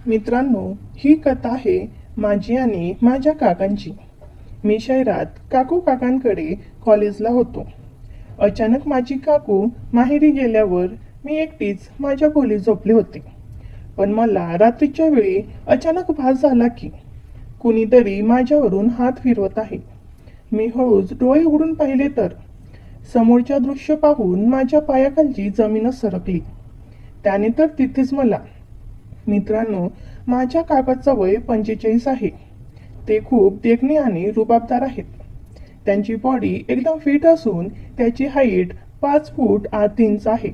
मित्रांनो, ही कथा आहे माझी आणि माझ्या काकांची. मी शहरात काकू काकांकडे कॉलेजला होतो. अचानक माझी काकू माहेरी गेल्यावर मी एकटीच माझ्या खोलीत झोपले होते. पण मला रात्रीच्या वेळी अचानक भास झाला की कुणीतरी माझ्यावरून हात फिरवत आहे. मी हळूच डोळे उघडून पाहिले तर समोरच्या दृश्य पाहून माझ्या पायाखालची जमीनच सरकली. त्याने तर तिथेच मला. मित्रांनो, माझ्या काकाचं वय 45 आहे. ते खूप देखणे आणि रुबाबदार आहेत. त्यांची बॉडी एकदम फिट असून त्याची हाईट 5 फूट 8 इंच आहे.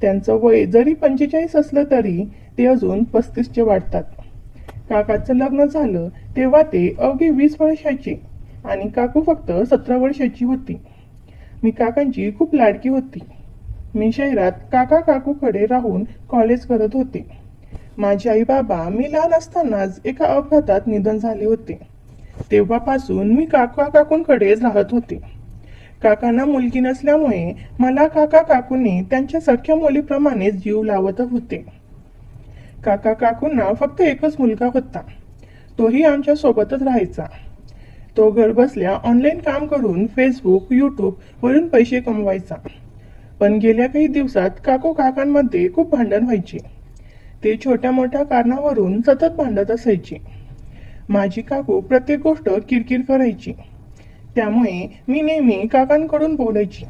त्यांचं वय जरी 45 असलं तरी ते अजून 35चे वाटतात. काकाचं लग्न झालं तेव्हा ते अवघी 20 वर्षाचे आणि काकू फक्त 17 वर्षाची होती. मी काकांची खूप लाडकी होती. मी शहरात काका काकूकडे राहून कॉलेज करत होते. माझे आई बाबा मी लहान असतानाच एका अपघातात निधन झाले होते. तेव्हापासून मी काका काकूंकडेच राहत होते. काकांना मुलगी नसल्यामुळे मला काका काकूंनी त्यांच्या सख्या मुलीप्रमाणेच जीव लावत होते. काका काकूंना फक्त एकच मुलगा होता. तोही आमच्या सोबतच राहायचा. तो घरबसल्या ऑनलाईन काम करून फेसबुक, यूट्यूब वरून पैसे कमवायचा. पण गेल्या काही दिवसात काकू काकांमध्ये खूप भांडण व्हायचे. ते छोट्या मोठ्या कारणावरून सतत भांडत असायची. माझी काकू प्रत्येक गोष्ट किरकिर करायची. त्यामुळे मी नेहमी काकांकडून बोलायची.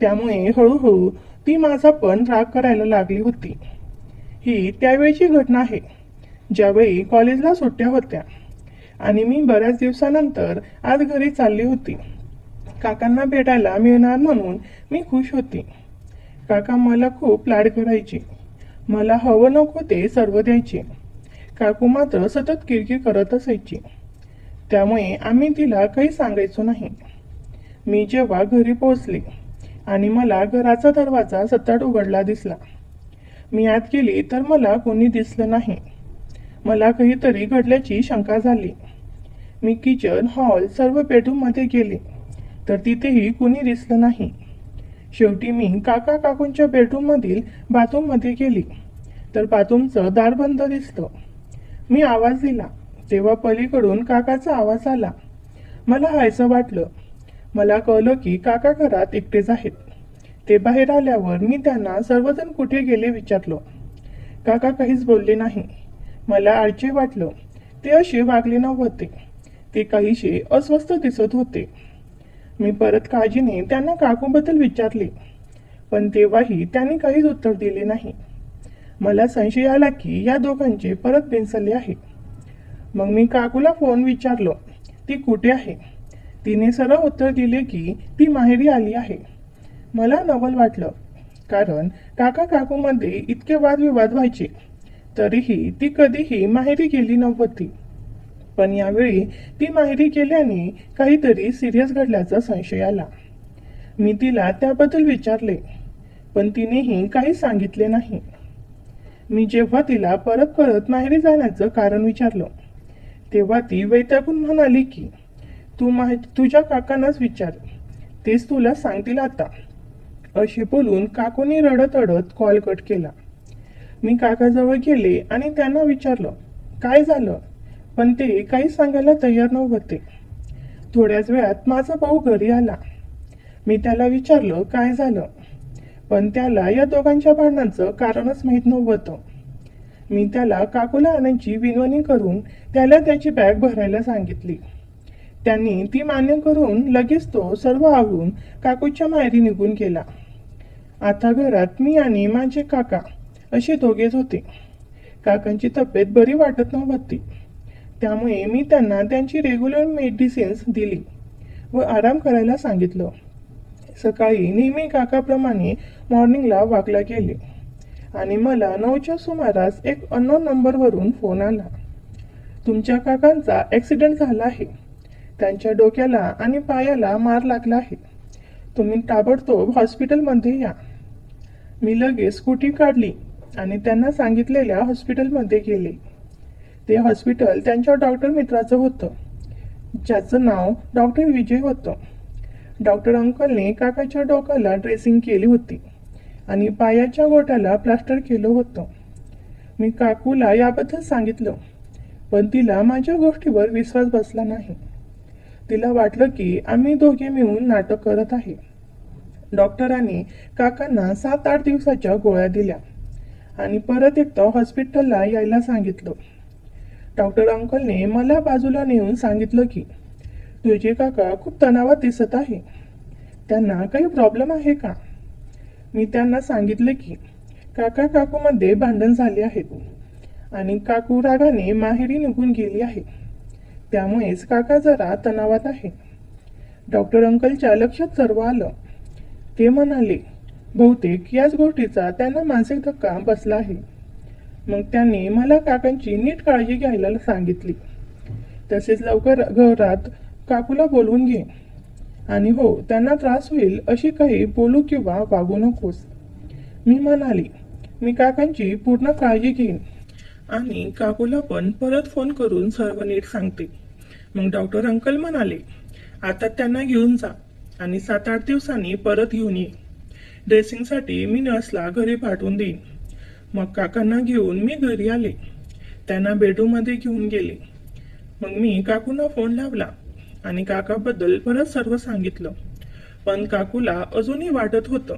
त्यामुळे हळूहळू ती माझा पण राग करायला लागली होती. ही त्यावेळची घटना आहे, ज्यावेळी कॉलेजला सुट्ट्या होत्या आणि मी बऱ्याच दिवसानंतर आज घरी चालली होती. काकांना भेटायला मिळणार म्हणून मी खुश होती. काका मला खूप लाड करायचे. मला हवं नको ते सर्व द्यायचे. काकू मात्र सतत किरकिर करत असायची. त्यामुळे आम्ही तिला काही सांगायचो नाही. मी जेव्हा घरी पोहोचले आणि मला घराचा दरवाजा सतत उघडला दिसला. मी आत गेली तर मला कोणी दिसलं नाही. मला काहीतरी घडल्याची शंका झाली. मी किचन, हॉल, सर्व बेडरूममध्ये गेले तर तिथेही कुणी दिसलं नाही. शेवटी मी काका काकूंच्या बेडरूममधील बाथरूममध्ये गेली तर बाथरूमचं दार बंद दिसलं. मी आवाज दिला तेव्हा पलीकडून काकाचा आवाज आला. मला हायसं वाटलं. मला कळलं की काका घरात एकटेच आहेत. ते बाहेर आल्यावर मी त्यांना सर्वजण कुठे गेले विचारलं. काका काहीच बोलले नाही. मला आश्चर्य वाटलं. ते असे वागले नव्हते. ते काहीसे अस्वस्थ दिसत होते. मी परत काळजीने त्यांना काकूबद्दल विचारले, पण तेव्हाही त्यांनी काहीच उत्तर दिले नाही. मला संशय आला की या दोघांचे परत बिनसले आहे. मग मी काकूला फोन विचारलो, ती कुठे आहे? तिने सरळ उत्तर दिले की ती माहेरी आली आहे. मला नवल वाटलं, कारण काका काकूमध्ये इतके वादविवाद व्हायचे तरीही ती कधीही माहेरी गेली नव्हती. पण यावेळी ती माहेरी गेल्याने काहीतरी सिरियस घडल्याचा संशय आला. मी तिला त्याबद्दल विचारले, पण तिनेही काही सांगितले नाही. मी जेव्हा तिला परत परत माहेरी जाण्याचं कारण विचारलं तेव्हा ती वैतागून म्हणाली की तुझ्या काकांनाच विचार, तेच तुला सांगतील आता. असे बोलून काकूने रडत रडत कॉल कट केला. मी काकाजवळ गेले आणि त्यांना विचारलं काय झालं, पण ते काही सांगायला तयार नव्हते. थोड्याच वेळात माझा भाऊ घरी आला. मी त्याला विचारलं काय झालं, पण त्याला या दोघांच्या भांडणाचं कारणच माहीत नव्हतं. मी त्याला काकूला आणायची विनवणी करून त्याला त्याची बॅग भरायला सांगितली. त्यांनी ती मान्य करून लगेच तो सर्व आवरून काकूच्या माहेरी निघून गेला. आता घरात मी आणि माझे काका असे दोघेच होते. काकांची तब्येत बरी वाटत नव्हती. त्यामुळे मी त्यांना त्यांची रेग्युलर मेडिसिन्स दिली व आराम करायला सांगितलं. सकाळी नेहमी काकाप्रमाणे मॉर्निंगला वॉकला गेले आणि मला 9च्या सुमारास एक अननोन नंबरवरून फोन आला. तुमच्या काकांचा ॲक्सिडेंट झाला आहे. त्यांच्या डोक्याला आणि पायाला मार लागला आहे. तुम्ही ताबडतोब हॉस्पिटलमध्ये या. मी लगेच स्कूटी काढली आणि त्यांना सांगितलेल्या हॉस्पिटलमध्ये गेले. ते हॉस्पिटल त्यांच्या डॉक्टर मित्राचं होतं, ज्याचं नाव डॉक्टर विजय होतं. डॉक्टर अंकलने काकाच्या डोक्याला ड्रेसिंग केली होती आणि पायाच्या गोट्याला प्लास्टर केलं होतं. मी काकूला याबद्दल सांगितलं, पण तिला माझ्या गोष्टीवर विश्वास बसला नाही. तिला वाटलं की आम्ही दोघे मिळून नाटक करत आहे. डॉक्टरांनी काकांना 7-8 दिवसाच्या गोळ्या दिल्या आणि परत एकदा हॉस्पिटलला यायला सांगितलं. डॉक्टर अंकलने मला बाजूला नेऊन सांगितलं की तुझे काका खूप तणावात दिसत आहे. त्यांना काही प्रॉब्लेम आहे का? मी त्यांना सांगितले की काका काकूमध्ये भांडण झाले आहेत आणि काकू रागाने माहेरी निघून गेली आहे. त्यामुळेच काका जरा तणावात आहे. डॉक्टर अंकलच्या लक्षात सर्व आलं. ते म्हणाले, बहुतेक याच गोष्टीचा त्यांना मानसिक धक्का बसला आहे. मग त्यांनी मला काकांची नीट काळजी घ्यायला सांगितली. तसेच लवकर घरात काकूला बोलवून घे आणि हो, त्यांना त्रास होईल अशी काही बोलू किंवा वागू नकोस. मी म्हणाली, मी काकांची पूर्ण काळजी घेईन आणि काकूला पण परत फोन करून सर्व नीट सांगते. मग डॉक्टर अंकल म्हणाले, आता त्यांना घेऊन जा आणि 7-8 दिवसांनी परत घेऊन ये. ड्रेसिंगसाठी मी नर्सला घरी पाठवून देईन. मग काकांना घेऊन मी घरी आले. त्यांना बेडरूममध्ये घेऊन गेले. मग मी काकूंना फोन लावला आणि काकाबद्दल परत सर्व सांगितलं. पण काकूला अजूनही वाटत होतं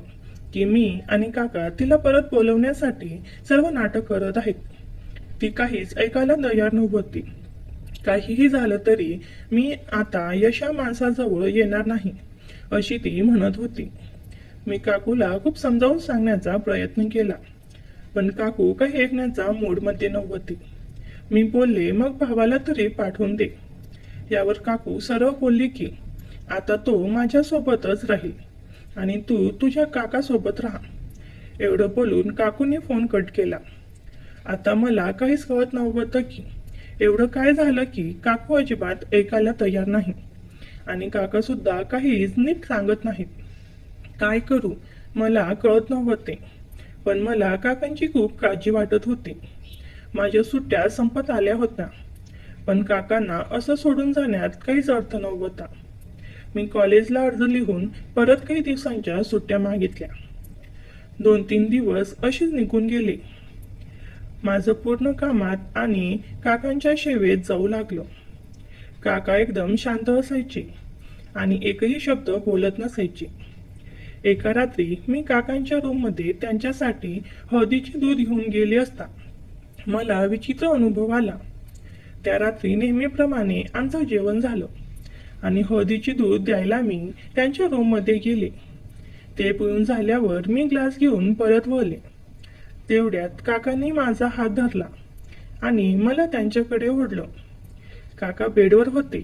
की मी आणि काका तिला परत बोलवण्यासाठी सर्व नाटक करत आहेत. ती काहीच ऐकायला तयार नव्हती. काहीही झालं तरी मी आता यशा माणसाजवळ येणार नाही अशी ती म्हणत होती. मी काकूला खूप समजावून सांगण्याचा प्रयत्न केला, पण काकू काही ऐकण्याचा मूडमध्ये नव्हती. मी बोलले, मग भावाला तरी पाठवून दे. यावर काकू सरळ बोलली की आता तो माझ्यासोबतच राहील आणि तू तुझ्या काकासोबत राहा. एवढं बोलून काकूने फोन कट केला. आता मला काहीच कळत नव्हतं की एवढं काय झालं की काकू अजिबात ऐकायला तयार नाही आणि काका सुद्धा काहीच नीट सांगत नाहीत. काय करू मला कळत नव्हते, पण मला काकांची खूप काळजी वाटत होती. माझ्या सुट्ट्या संपत आल्या होत्या, पण काकांना असं सोडून जाण्यात काहीच अर्थ नव्हता. मी कॉलेजला अर्ज लिहून परत काही दिवसांच्या सुट्ट्या मागितल्या. 2-3 दिवस अशीच निघून गेले. माझं पूर्ण कामात आणि काकांच्या सेवेत जाऊ लागलं. काका एकदम शांत असायचे आणि एकही शब्द बोलत नसायचे. एका रात्री मी काकांच्या रूममध्ये त्यांच्यासाठी हळदीचे दूध घेऊन गेले असता मला विचित्र अनुभव आला. त्या रात्री नेहमीप्रमाणे आमचं जेवण झालं आणि हळदीचे दूध द्यायला मी त्यांच्या रूममध्ये गेले. ते पिऊन झाल्यावर मी ग्लास घेऊन परत वळले. तेवढ्यात काकांनी माझा हात धरला आणि मला त्यांच्याकडे ओढलं. काका बेडवर होते,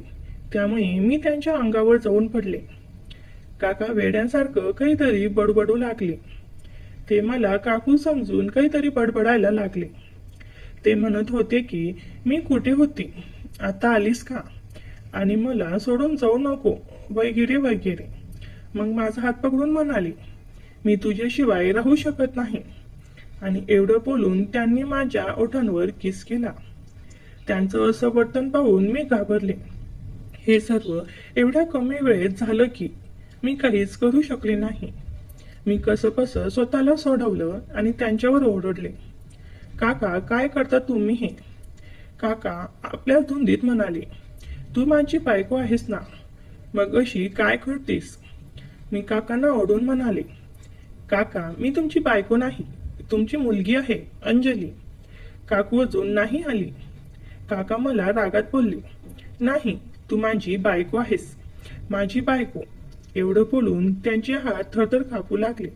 त्यामुळे मी त्यांच्या अंगावर जाऊन पडले. काका वेड्यांसारखं काहीतरी बडबडू लागले. ते मला काकू समजून काहीतरी बडबडायला लागले. ते म्हणत होते की मी कुठे होती, आता आलीस का, आणि मला सोडून जाऊ नको, वगैरे वगैरे. मग माझा हात पकडून म्हणाले, मी तुझ्याशिवाय राहू शकत नाही. आणि एवढं बोलून त्यांनी माझ्या ओठांवर किस केला. त्यांचं असं वर्तन पाहून मी घाबरले. हे सर्व एवढ्या कमी वेळेत झालं की मी काहीच करू शकले नाही. मी कसं स्वतःला सोडवलं आणि त्यांच्यावर ओरडले. काका, काय करता तुम्ही हे? काका आपल्या धुंदीत म्हणाले, तू माझी बायको आहेस ना, मग अशी काय करतेस? मी काकांना ओढून म्हणाले, काका मी तुमची बायको नाही, तुमची मुलगी आहे अंजली. काकू अजून नाही आली. काका मला रागात बोलले, नाही तू माझी बायको आहेस, माझी बायको. एवढं बोलून त्यांचे हात थरथर कापू लागले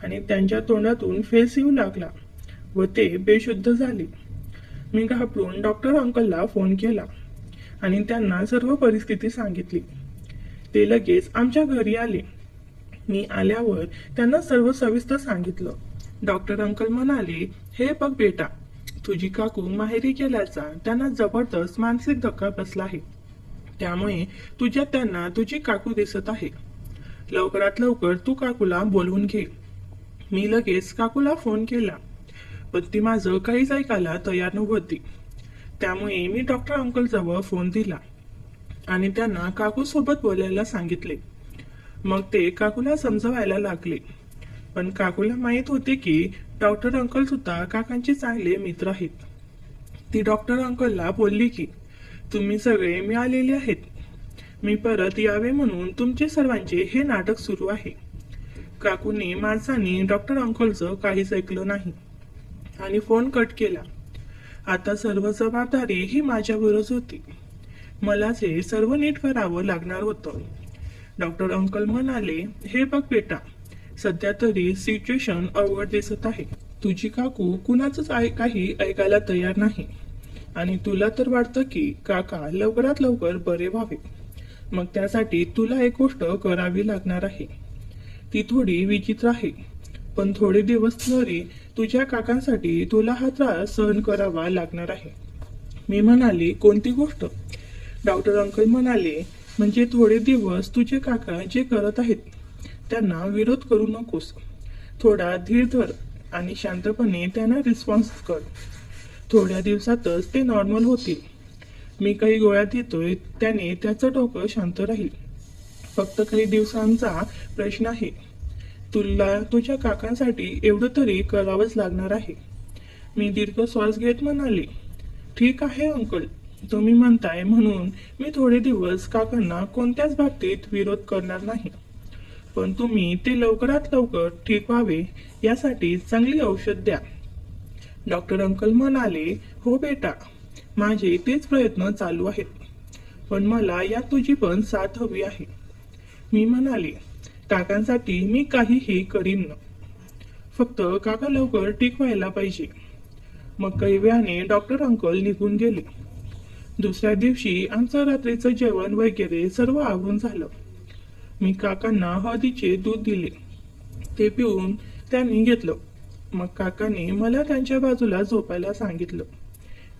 आणि त्यांच्या तोंडातून फेस येऊ लागला व ते बेशुद्ध झाले. मी घाबरून डॉक्टर अंकलला फोन केला आणि त्यांना सर्व परिस्थिती सांगितली. ते लगेच आमच्या घरी आले. मी आल्यावर त्यांना सर्व सविस्तर सांगितलं. डॉक्टर अंकल म्हणाले, हे बघ बेटा, तुझी काकू माहेरी गेल्याचा त्यांना जबरदस्त मानसिक धक्का बसला आहे. त्यामुळे तुझ्यात त्यांना तुझी काकू दिसत आहे. लवकरात लवकर तू काकूला बोलवून घे. मी लगेच काकूला फोन केला, पण ती माझं काहीच ऐकायला तयार नव्हती. त्यामुळे मी डॉक्टर अंकल जवळ फोन दिला आणि त्यांना काकू सोबत बोलायला सांगितले. मग ते काकूला समजवायला लागले, पण काकूला माहित होते की डॉक्टर अंकल सुद्धा काकांचे चांगले मित्र आहेत. ती डॉक्टर अंकलला बोलली की तुम्ही सगळे मिळालेले आहेत, मी परत यावे म्हणून तुमचे सर्वांचे हे नाटक सुरू आहे. काकूने माझानी डॉक्टर अंकलचं काहीच ऐकलं नाही आणि फोन कट केला. आता सर्व जबाबदारी ही माझ्यावरच होती. मलाच हे सर्व नीट करावं लागणार होतं. डॉक्टर अंकल म्हणाले, हे बघ बेटा, सध्या तरी सिच्युएशन अवघड दिसत आहे. तुझी काकू कुणाचंच काही ऐकायला तयार नाही आणि तुला तर वाटतं की काका लवकरात लवकर बरे व्हावे. मग त्यासाठी तुला एक गोष्ट करावी लागणार आहे. ती थोडी विचित्र आहे, पण थोडे दिवस तरी तुझ्या काकांसाठी तुला हा त्रास सहन करावा लागणार आहे. मी म्हणाले, कोणती गोष्ट? डॉक्टर अंकल म्हणाले, म्हणजे थोडे दिवस तुझे काका जे करत आहेत त्यांना विरोध करू नकोस. थोडा धीर धर आणि शांतपणे त्यांना रिस्पॉन्स कर. थोड्या दिवसातच ते नॉर्मल होतील. मी काही गोळ्या देतोय, त्याने त्याचं डोकं शांत राहील. फक्त काही दिवसांचा प्रश्न आहे. तुला तुझ्या काकांसाठी एवढं तरी करावंच लागणार आहे. मी दीर्घ श्वास घेत म्हणाले, ठीक आहे अंकल, तुम्ही म्हणताय म्हणून मी थोडे दिवस काकांना कोणत्याच बाबतीत विरोध करणार नाही. पण तुम्ही ते लवकरात लवकर ठीक व्हावे यासाठी चांगली औषध द्या. डॉक्टर अंकल म्हणाले, हो बेटा, माझे तेच प्रयत्न चालू आहेत, पण मला यात तुझी पण साथ हवी आहे. मी म्हणाले, काकांसाठी मी काहीही करीन न, फक्त काका लवकर ठीक व्हायला पाहिजे. मग काही वेळाने डॉक्टर अंकल निघून गेले. दुसऱ्या दिवशी आमचं रात्रीचं जेवण वगैरे सर्व आवरून झालं. मी काकांना हळदीचे दूध दिले. ते पिऊन त्यांनी घेतलं. मग काकाने मला त्यांच्या बाजूला झोपायला सांगितलं.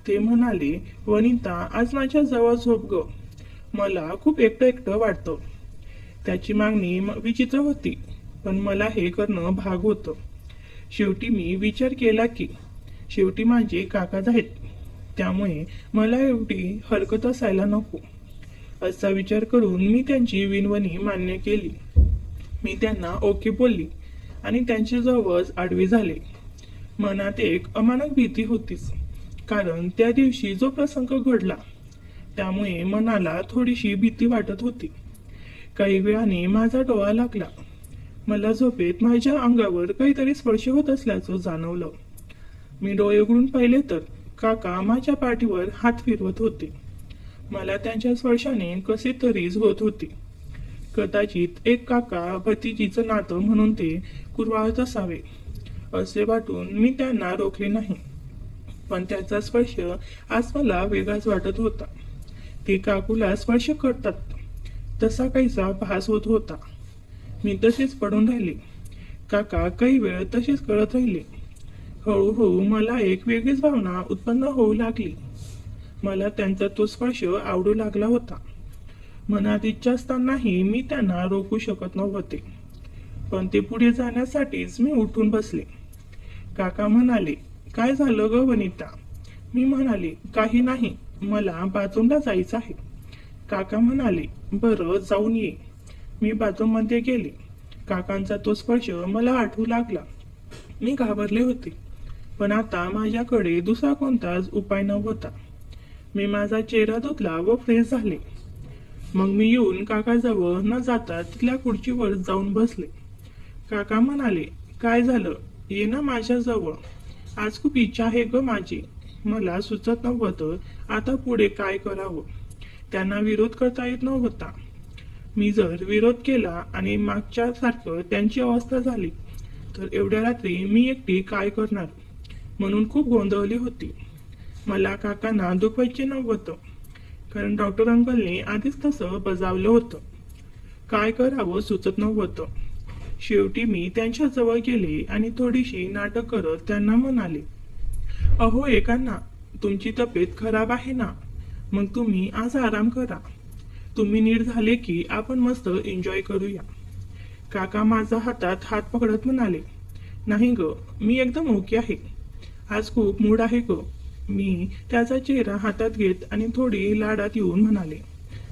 ते म्हणाले, वनिता, आज माझ्या जवळ झोप ग, मला खूप एकटं एकटं वाटतं. त्याची मागणी विचित्र होती, पण मला हे करणं भाग होतं. शेवटी मी विचार केला की शेवटी माझे काकाच आहेत, त्यामुळे मला एवढी हरकत असायला नको. असा विचार करून मी त्यांची विनवणी मान्य केली. मी त्यांना ओके बोलली आणि त्यांच्या जवळच आडवे झाले. मनात एक अमानक भीती होतीच, कारण त्या दिवशी जो प्रसंग घडला त्यामुळे मनाला थोडीशी भीती वाटत होती. काही वेळाने माझा डोळा लागला. मला झोपेत माझ्या अंगावर काहीतरी स्पर्श होत असल्याचं जाणवलं. मी डोळे उघडून पाहिले तर काका माझ्या पाठीवर हात फिरवत होते. मला त्यांच्या स्पर्शाने कसे तरीच होत होते. कदाचित एक काका भतीजीचं नातं म्हणून ते कुरवाळत असावे असे वाटून मी त्यांना रोखले नाही. पण त्याचा स्पर्श आज मला वेगळाच वाटत होता. ते काकूला स्पर्श करतात तसा काहीसा भास होत होता. मी तसेच पडून राहिले. काका काही वेळ तसेच करत राहिले. हळूहळू मला एक वेगळीच भावना उत्पन्न होऊ लागली. मला त्यांचा तो स्पर्श आवडू लागला होता. मनात इच्छा असतानाही मी त्यांना रोखू शकत नव्हते. पण ते पुढे जाण्यासाठीच मी उठून बसले. काका म्हणाले, काय झालं ग वनिता? मी म्हणाले, काही नाही, मला बाथरूमला जायचं आहे. काका म्हणाले, बरं, जाऊन ये. मी बाथरूममध्ये गेले. काकांचा तो स्पर्श मला आठवू लागला. मी घाबरले होते, पण आता माझ्याकडे दुसरा कोणताच उपाय नव्हता. मी माझा चेहरा धुतला व फ्रेश झाले. मग मी येऊन काकाजवळ न जाता तिथल्या खुर्चीवर जाऊन बसले. काका म्हणाले, काय झालं, ये ना माझ्याजवळ. आज खूप इच्छा आहे ग माझी. मला सुचत नव्हतं आता पुढे काय करावं. त्यांना विरोध करता येत नव्हता. मी जर विरोध केला आणि मागच्या सारखं त्यांची अवस्था झाली तर एवढ्या रात्री मी एकटी काय करणार, म्हणून खूप गोंधळली होती. मला काकांना दुखवायचे नव्हतं, कारण डॉक्टर अंकलने आधीच तसं बजावलं होतं. काय करावं सुचत नव्हतं. शेवटी मी त्यांच्या जवळ गेले आणि थोडीशी नाटक करत त्यांना म्हणाले, अहो एकांना, तुमची तब्येत खराब आहे ना, मग तुम्ही आज आराम करा. तुम्ही नीट झाले की आपण मस्त एन्जॉय करूया. काका माझा हातात हात पकडत म्हणाले, नाही ग, मी एकदम ओके आहे. आज खूप मूड आहे ग. मी त्याचा चेहरा हातात घेत आणि थोडी लाडात येऊन म्हणाले,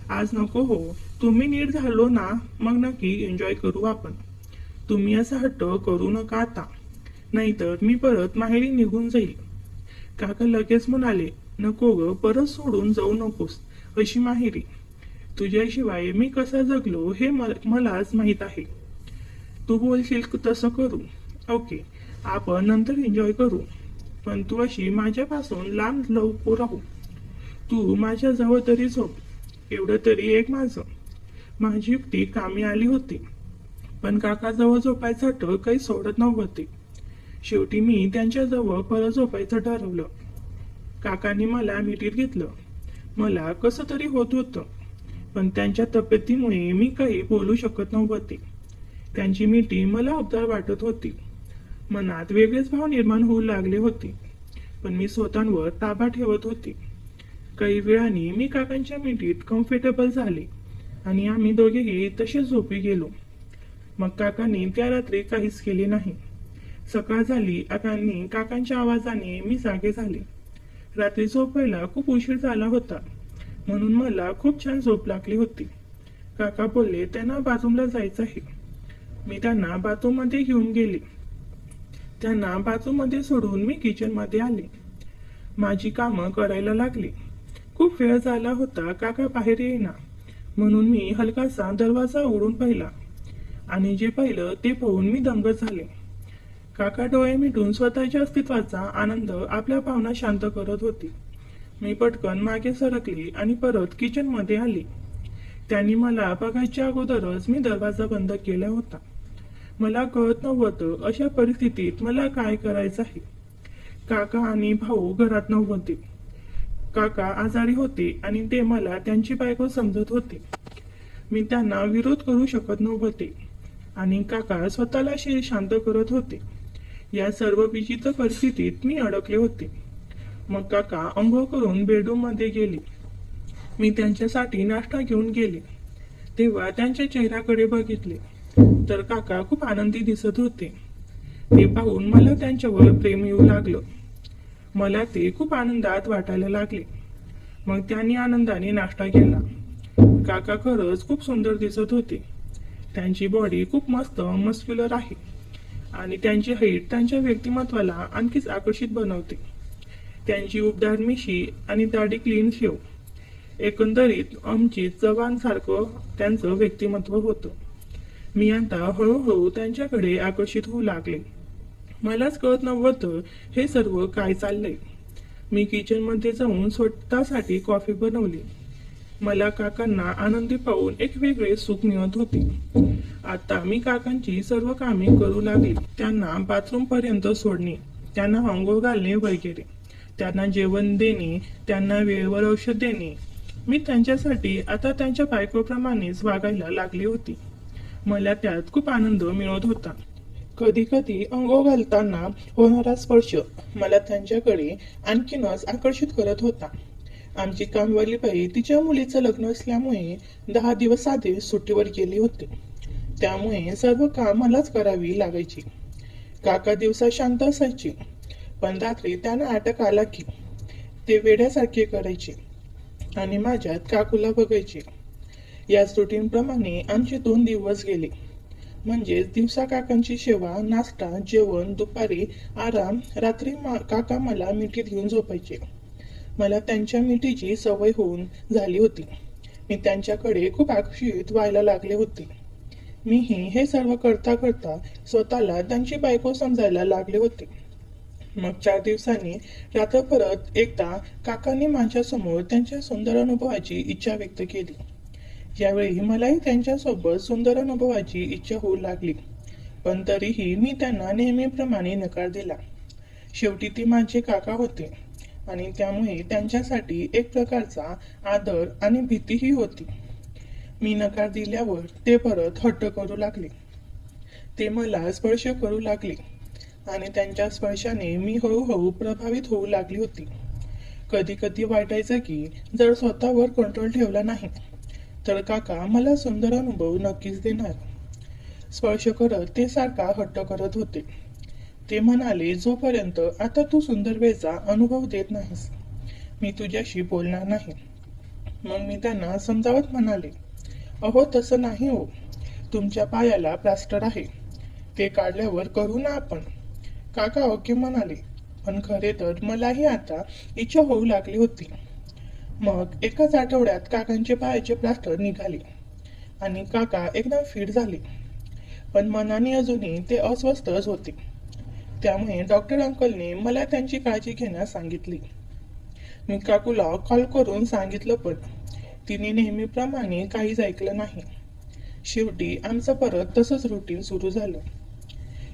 आज नको हो, तुम्ही नीट झालो ना, मग नक्की एन्जॉय करू आपण. तुम्ही असा हट्ट करू नका आता, नाहीतर मी परत माहेरी निघून जाईल. काका लगेच म्हणाले, नको ग, परत सोडून जाऊ नकोस अशी माहेरी. तुझ्याशिवाय मी कसा जगलो हे मलाच माहीत आहे. तू बोलशील तसं करू. ओके, आपण नंतर एन्जॉय करू, पण तू अशी माझ्यापासून लांब लवकर राहू. तू माझ्या जवळ तरी झोप, एवढं तरी एक माझी युक्ती कामी आली होती. पण काकाजवळ झोपायचं हट्ट काही सोडत नव्हते. शेवटी मी त्यांच्याजवळ परत झोपायचं ठरवलं. काकांनी मला मिठीत घेतलं. मला कसं तरी होत होतं, पण त्यांच्या तब्येतीमुळे मी काही बोलू शकत नव्हते. त्यांची मिठी मला उबदार वाटत होती. मनात वेगळेच भाव निर्माण होऊ लागले होते, पण मी स्वतःवर ताबा ठेवत होते. काही वेळाने मी काकांच्या मिठीत कम्फर्टेबल झाले आणि आम्ही दोघेही तसेच झोपी गेलो. मग काकांनी त्या रात्री काहीच केले नाही. सकाळ झाली आणि काकांच्या आवाजाने मी जागे झाले. रात्री झोपायला खूप उशीर झाला होता, म्हणून मला खूप छान झोप लागली होती. काका बोलले त्यांना बाथरूमला जायचं आहे. मी त्यांना बाथरूममध्ये घेऊन गेले. त्यांना बाथरूममध्ये सोडून मी किचनमध्ये आले. माझी कामं करायला लागली. खूप वेळ झाला होता काका बाहेर येईना, म्हणून मी हलकासा दरवाजा उघडून पाहिला आणि जे पाहिलं ते पाहून मी दंग झाले. काका डोळे मिटून स्वतःच्या अस्तित्वाचा आनंद आपल्या भावना शांत करत होते. मी पटकन मागे सरकली आणि परत किचनमध्ये आले. त्यांनी मला बघायच्या अगोदरच मी दरवाजा बंद केला होता. मला कळत नव्हतं अशा परिस्थितीत मला काय करायचं आहे. काका आणि भाऊ घरात नव्हते. काका आजारी होते आणि ते मला त्यांची बायको समजत होते. मी त्यांना विरोध करू शकत नव्हते आणि काका स्वतःला शांत करत होते. या सर्व विचित्र परिस्थितीत मी अडकले होते. मग काका अंघोळ करून बेडरूम मध्ये गेले. मी त्यांच्यासाठी नाश्ता घेऊन गेले. तेव्हा त्यांच्या चेहऱ्याकडे बघितले तर काका खूप आनंदी दिसत होते. ते पाहून मला त्यांच्यावर प्रेम येऊ लागलं. मला ते खूप आनंदात वाटायला लागले. मग त्यांनी आनंदाने नाश्ता केला. काका खरंच खूप सुंदर दिसत होते. त्यांची बॉडी खूप मस्त मस्क्युलर आहे आणि त्यांची हाईट त्यांच्या व्यक्तिमत्वाला आणखीच आकर्षित बनवते. त्यांची उबदार मिशी आणि दाढी क्लीन शेव, एकंदरीत आमची चव्हाणसारखं त्यांचं व्यक्तिमत्व होतं. मी आता हळूहळू त्यांच्याकडे आकर्षित होऊ लागले. मलाच कळत नव्हतं हे सर्व काय चाललंय. मी किचनमध्ये जाऊन स्वतःसाठी कॉफी बनवली. मला काकांना आनंदी पाहून एक वेगळे सुख मिळत होते. आता मी काकांची सर्व कामे करू लागली. त्यांना बाथरूम पर्यंत सोडणे, त्यांना अंघोळ घालणे वगैरे, त्यांना जेवण देणे, त्यांना वेळेवर औषध देणे. मी त्यांच्यासाठी आता त्यांच्या बायकोप्रमाणेच वागायला लागली होती. मला त्यात खूप आनंद मिळत होता. कधी कधी अंघोळ घालताना होणारा स्पर्श मला त्यांच्याकडे आणखीनच आकर्षित करत होता. आमची कामवाली बाई तिच्या मुलीचं लग्न असल्यामुळे 10 दिवस आधी सुट्टीवर गेली होती. त्यामुळे सर्व काम मलाच करावी लागायची. काका दिवसा शांत असायचे, पण रात्री त्यांना अटक आला की ते वेड्यासारखे करायचे आणि माझ्यात काकूला बघायचे. याच रुटीनप्रमाणे आमचे 2 दिवस गेले. म्हणजेच दिवसा काकांची सेवा, नाश्ता, जेवण, दुपारी आराम, रात्री काका मला मिठीत घेऊन झोपायचे. मला त्यांच्या मिठीची सवय होऊन झाली होती. मी त्यांच्याकडे खूप आकर्षित व्हायला लागले होते. मीही हे सर्व करता करता स्वतःला त्यांची बायको समजायला लागले होते. मग 4 दिवसांनी रात्र परत एकदा काकांनी माझ्यासमोर त्यांच्या सुंदर अनुभवाची इच्छा व्यक्त केली. यावेळी मलाही त्यांच्यासोबत सुंदर अनुभवाची इच्छा होऊ लागली, पण तरीही मी त्यांना नेहमीप्रमाणे नकार दिला. शेवटी ते माझे काका होते आणि त्यामुळे त्यांच्यासाठी एक प्रकारचा आदर आणि भीतीही होती. मी नकार दिल्यावर ते परत हट्ट करू लागले. ते मला स्पर्श करू लागले आणि त्यांच्या स्पर्शाने मी हळूहळू प्रभावित होऊ लागली होती. कधी कधी वाटायचं की जर स्वतःवर कंट्रोल ठेवला नाही तर काका मला सुंदर अनुभव नक्कीच देणार. स्पर्श करत ते सारखा हट्ट करत होते. ते म्हणाले, जोपर्यंत आता तू सुंदर वेळचा अनुभव देत नाहीस मी तुझ्याशी बोलणार नाही. मग मी त्यांना समजावत म्हणाले, अहो तसं नाही हो, तुमच्या पायाला प्लास्टर आहे. ते काढल्यावर करू ना आपण, काका ओके म्हणाले. पण खरे तर मलाही आता इच्छा होऊ लागली होती. मग एकाच आठवड्यात काकांचे पायाचे प्लास्टर निघाले आणि काका एकदम फिट झाले. पण मनाने अजूनही ते अस्वस्थच होते. त्यामुळे डॉक्टर अंकलने मला त्यांची काळजी घेण्यास सांगितली. मी काकूला कॉल करून सांगितलं, पण तिने नेहमीप्रमाणे काहीच ऐकलं नाही. शेवटी आमचं परत तसंच रुटीन सुरू झालं.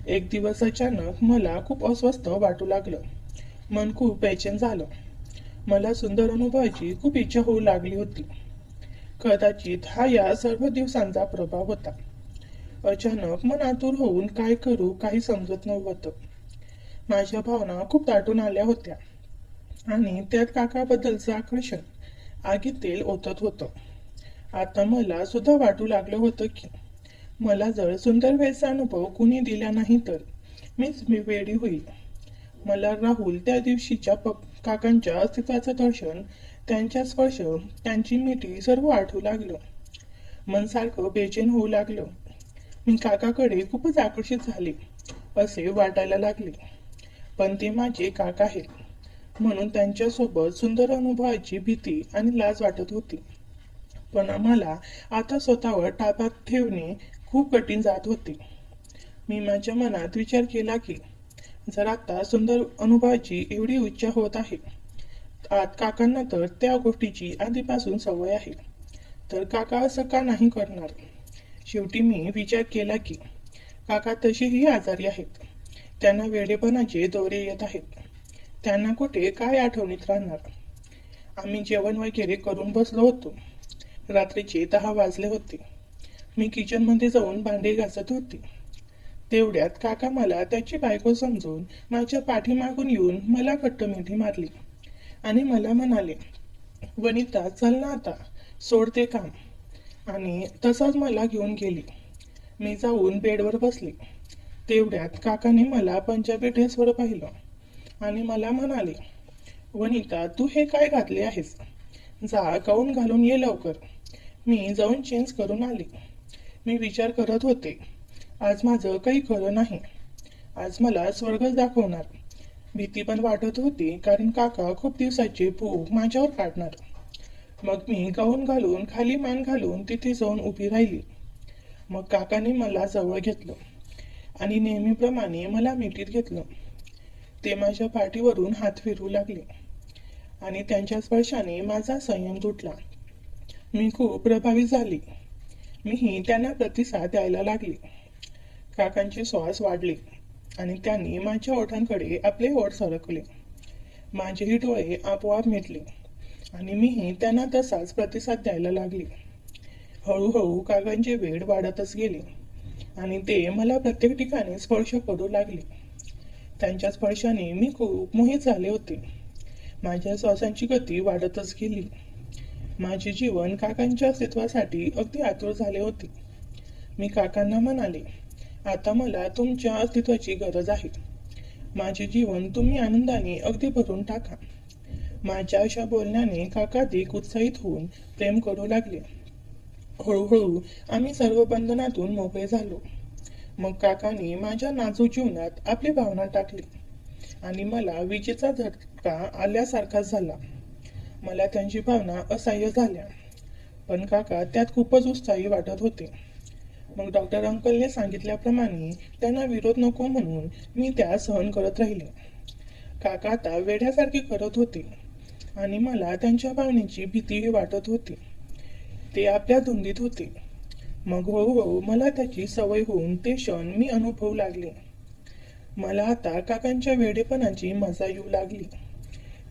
एक दिवस अचानक मला खूप अस्वस्थ वाटू लागलं. मन खूप बेचैन झालं. मला सुंदर अनुभवाची खूप इच्छा होऊ लागली होती. कदाचित हा या सर्व दिवसांचा प्रभाव होता. अचानक मन आतुर होऊन काय करू काही समजत नव्हतं. माझ्या भावना खूप दाटून आल्या होत्या आणि त्यात काकाबद्दलचं आकर्षण आगीत तेल ओतत होतं. आता मला सुद्धा वाटू लागलं होतं की मला जर सुंदर वेळचा अनुभव कुणी दिला नाही तर मीच वेडी होईल. मला राहुल त्या दिवशीच्या काकांच्या अस्तित्वाचं दर्शन, त्यांचा स्पर्श, त्यांची मिठी सर्व आठवू लागलं. मन सारखं बेचैन होऊ लागलं. मी काकाकडे खूपच आकर्षित झाले असे वाटायला लागले. पण ते माझे काका आहेत म्हणून त्यांच्यासोबत सुंदर अनुभवाची भीती आणि लाज वाटत होती. पण मला आता स्वतःवर ताब्यात ठेवणे खूप कठीण जात होते. मी माझ्या मनात विचार केला की जर आता सुंदर अनुभवाची एवढी इच्छा होत आहे, आत काकांना तर त्या गोष्टीची आधीपासून सवय आहे, तर काका असं का नाही करणार. शेवटी मी विचार केला की काका तशीही आजारी आहेत. त्यांना वेडेपणाचे दौरे येत आहेत. त्यांना कुठे काय आठवणीत राहणार. आम्ही जेवण वगैरे करून बसलो होतो. रात्रीचे 10 वाजले होते. मी किचनमध्ये जाऊन भांडे घासत होते. तेवढ्यात काका मला त्याची बायको समजून माझ्या पाठीमागून येऊन मला घट्ट मिठी मारली आणि मला म्हणाले, वनिता चल ना आता, सोड ते काम. आणि तसाच मला घेऊन गेली. मी जाऊन बेडवर बसले. तेवढ्यात काकाने मला पंजाबी ड्रेसवर पाहिलं आणि मला म्हणाले, वनिता तू हे काय घातले आहेस, जा गाऊन घालून ये लवकर. मी जाऊन चेंज करून आले. मी विचार करत होते, आज माझं काही खरं नाही. आज मला स्वर्गच दाखवणार. भीती पण वाटत होती कारण काका खूप दिवसाची भूक माझ्यावर काढणार. मग मी गाऊन घालून खाली मान घालून तिथे जाऊन उभी राहिली. मग काकाने मला जवळ घेतलं आणि नेहमीप्रमाणे मला मिठीत घेतलं. ते माझ्या पाठीवरून हात फिरवू लागले आणि त्यांच्या स्पर्शाने माझा संयम तुटला. मी खूप प्रभावित झाली. मीही त्यांना प्रतिसाद द्यायला लागले. काकांचे श्वास वाढले आणि त्यांनी माझ्या ओठांकडे आपले ओठ सरकले. माझेही डोळे आपोआप मिटले आणि मीही त्यांना तसाच प्रतिसाद द्यायला लागले. हळूहळू काकांचे वेळ वाढतच गेले आणि ते मला प्रत्येक ठिकाणी स्पर्श करू लागले. त्यांच्या स्पर्शाने मी खूप मोहित झाले होते. माझ्या श्वासांची गती वाढतच गेली. माझे जीवन काकांच्या अस्तित्वासाठी अगदी आतुर झाले होते. मी काकांना म्हणाले, आता मला तुमच्या अस्तित्वाची गरज आहे. माझे जीवन तुम्ही आनंदाने अगदी भरून टाका. माझ्या अशा बोलण्याने काका अधिक उत्साहित होऊन प्रेम करू लागले. हळूहळू आम्ही सर्व बंधनातून मोकळे झालो. मग काकाने माझ्या नाजूक जीवनात आपली भावना टाकली आणि मला विजेचा झटका आल्यासारखा झाला. मला त्यांची भावना असह्य झाल्या, पण काका त्यात खूपच उत्साही वाटत होते. मग डॉक्टर अंकलने सांगितल्याप्रमाणे त्यांना विरोध नको म्हणून मी त्या सहन करत राहिले. काका आता वेड्यासारखे करत होते आणि मला त्यांच्या भावनेची भीतीही वाटत होती. ते आपल्या धुंदीत होते. मग हळूहळू मला त्याची सवय होऊन ते क्षण मी अनुभवू लागले. मला आता काकांच्या वेडेपणाची मजा येऊ लागली.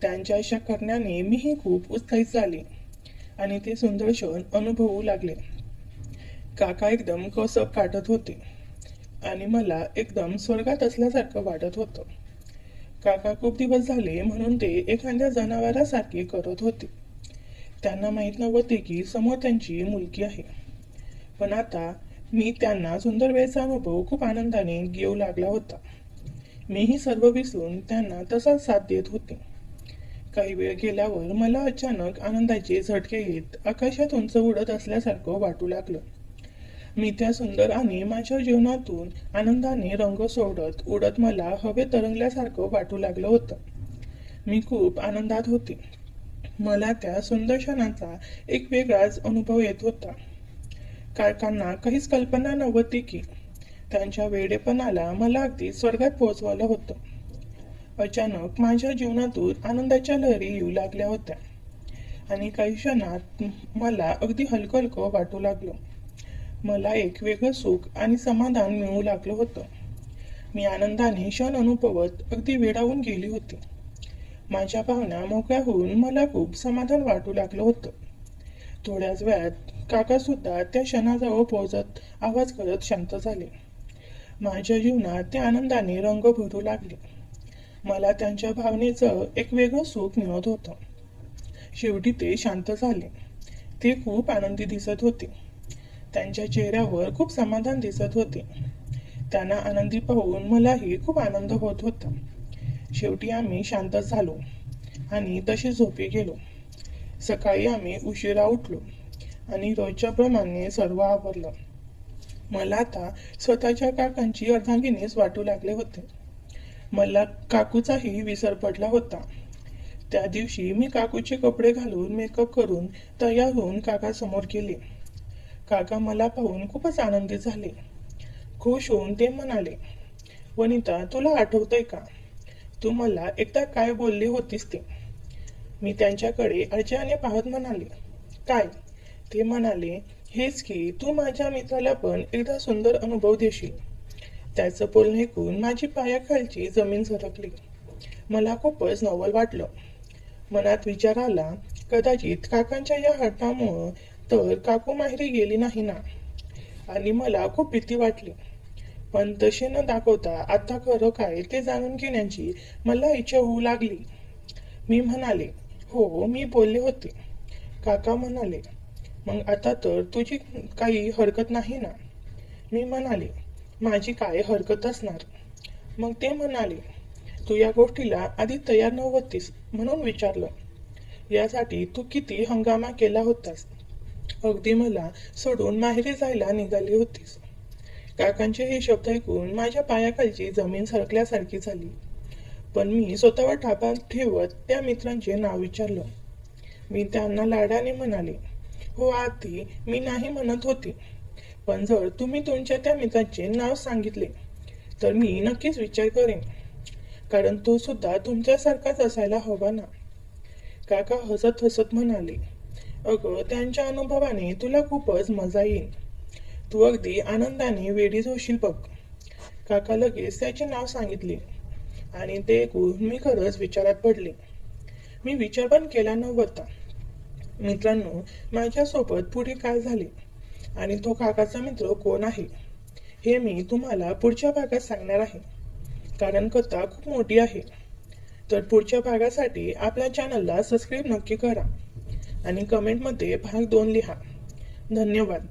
त्यांच्या अशा करण्याने मीही खूप उत्साहित झाले आणि ते सुंदर क्षण अनुभवू लागले. काका एकदम कसब काटत होते आणि मला एकदम स्वर्गात असल्यासारखं वाटत होतं. काका खूप दिवस झाले म्हणून ते एखाद्या जनावरासारखे करत होते. त्यांना माहीत नव्हते की समोर त्यांची मुलगी आहे. पण आता मी त्यांना सुंदर वेळचा अनुभव खूप आनंदाने घेऊ लागला होता. मीही सर्व विसरून त्यांना तसाच साथ देत होते. काही वेळ गेल्यावर मला अचानक आनंदाचे झटके येत आकाशात उंच उडत असल्यासारखं वाटू लागलं. मी त्या सुंदर आणि माझ्या जीवनातून आनंदाने रंग सोडत उडत मला हवे तरंगल्यासारखं वाटू लागलं होतं. मी खूप आनंदात होते. मला त्या सुंदर क्षणाचा एक वेगळाच अनुभव येत होता. काकांना काहीच कल्पना नव्हती की त्यांच्या वेडेपणाला मला अगदी स्वर्गात पोहोचवलं होतं. अचानक माझ्या जीवनातून आनंदाच्या लहरी येऊ लागल्या होत्या आणि काही क्षणात मला अगदी हलकं हलकं वाटू लागलं. मला एक वेगळं सुख आणि समाधान मिळू लागलं होतं. मी आनंदाने क्षण अनुभवत अगदी वेडावून गेली होती. माझ्या भावना मोकळ्या होऊन मला खूप समाधान वाटू लागलं होतं. थोड्याच वेळात काका सुद्धा त्या क्षणाजवळ पोहोचत आवाज करत शांत झाले. माझ्या जीवनात त्या आनंदाने रंग भरू लागले. मला त्यांच्या भावनेचं एक वेगळं सुख मिळत होतं. शेवटी ते शांत झाले. ते खूप आनंदी दिसत होते. त्यांच्या चेहऱ्यावर खूप समाधान दिसत होते. त्यांना आनंदी पाहून मलाही खूप आनंद होत होता. शेवटी आम्ही शांत झालो आणि तसे झोपी गेलो. सकाळी आम्ही उशिरा उठलो आणि रोजच्या प्रमाणे सर्व आवरलं. मला आता स्वतःच्या काकांची अर्धांगिनीच वाटू लागले होते. मला काकूचाही विसर पडला होता. त्या दिवशी मी काकूचे कपडे घालून मेकअप करून तयार होऊन काकासमोर गेले. काका मला पाहून खूपच आनंदित झाले. खुश होऊन ते म्हणाले, वनिता, तुला आठवतंय का? तू मला एकदा काय बोलली होतीस ते? मी त्यांच्याकडे आश्चर्याने पाहत म्हणाले, काय? ते म्हणाले, हेच की तू माझ्या मित्राला पण एकदा सुंदर अनुभव देशील. त्याचं बोलणं ऐकून माझी पायाखालची जमीन सरकली. मला खूपच नवल वाटलं. मनात विचार आला, कदाचित काकांच्या या हट्टामुळं तर काकू माहेरी गेली नाही ना. आणि मला खूप भीती वाटली. पण तसे न दाखवता आता खरं काय ते जाणून घेण्याची मला इच्छा होऊ लागली. मी म्हणाले, हो, मी बोलले होते. काका म्हणाले, मग आता तर तुझी काही हरकत नाही ना? मी म्हणाले, माझी काय हरकत असणार? मग ते म्हणाले, तू या गोष्टीला आधी तयार नव्हतीस म्हणून विचारलं. यासाठी तू किती हंगामा केला होतास. अगदी मला सोडून माहेरी जायला निघाली होतीस. काकांचे हे शब्द ऐकून माझ्या पायाखालची जमीन सरकल्यासारखी झाली. पण मी स्वतःवर ताबा ठेवत त्या मित्रांचे नाव विचारलं. मी त्यांना लाडाने म्हणाले, हो आती, मी नाही म्हणत होते. पण जर तुम्ही तुमच्या त्या मित्राचे नाव सांगितले तर मी नक्कीच विचार करेन. कारण तो सुद्धा तुमच्यासारखाच असायला हवा ना. काका हसत हसत म्हणाले, अगं, त्यांच्या अनुभवाने तुला खूपच मजा येईल. तू अगदी आनंदाने वेडीच होशील बघ. काका लगेच त्याचे नाव सांगितले आणि ते ऐकून मी खरंच विचारात पडले. मी विचार पण केला नव्हता. मित्रांनो, माझ्यासोबत पुढे काय झाले आणि तो काकाचा मित्र कोण आहे हे मी तुम्हाला पुढच्या भागात सांगणार आहे. कारण कथा खूप मोठी आहे. तर पुढच्या भागासाठी आपल्या चॅनलला सबस्क्राईब नक्की करा आणि कमेंटमध्ये भाग 2 लिहा. धन्यवाद.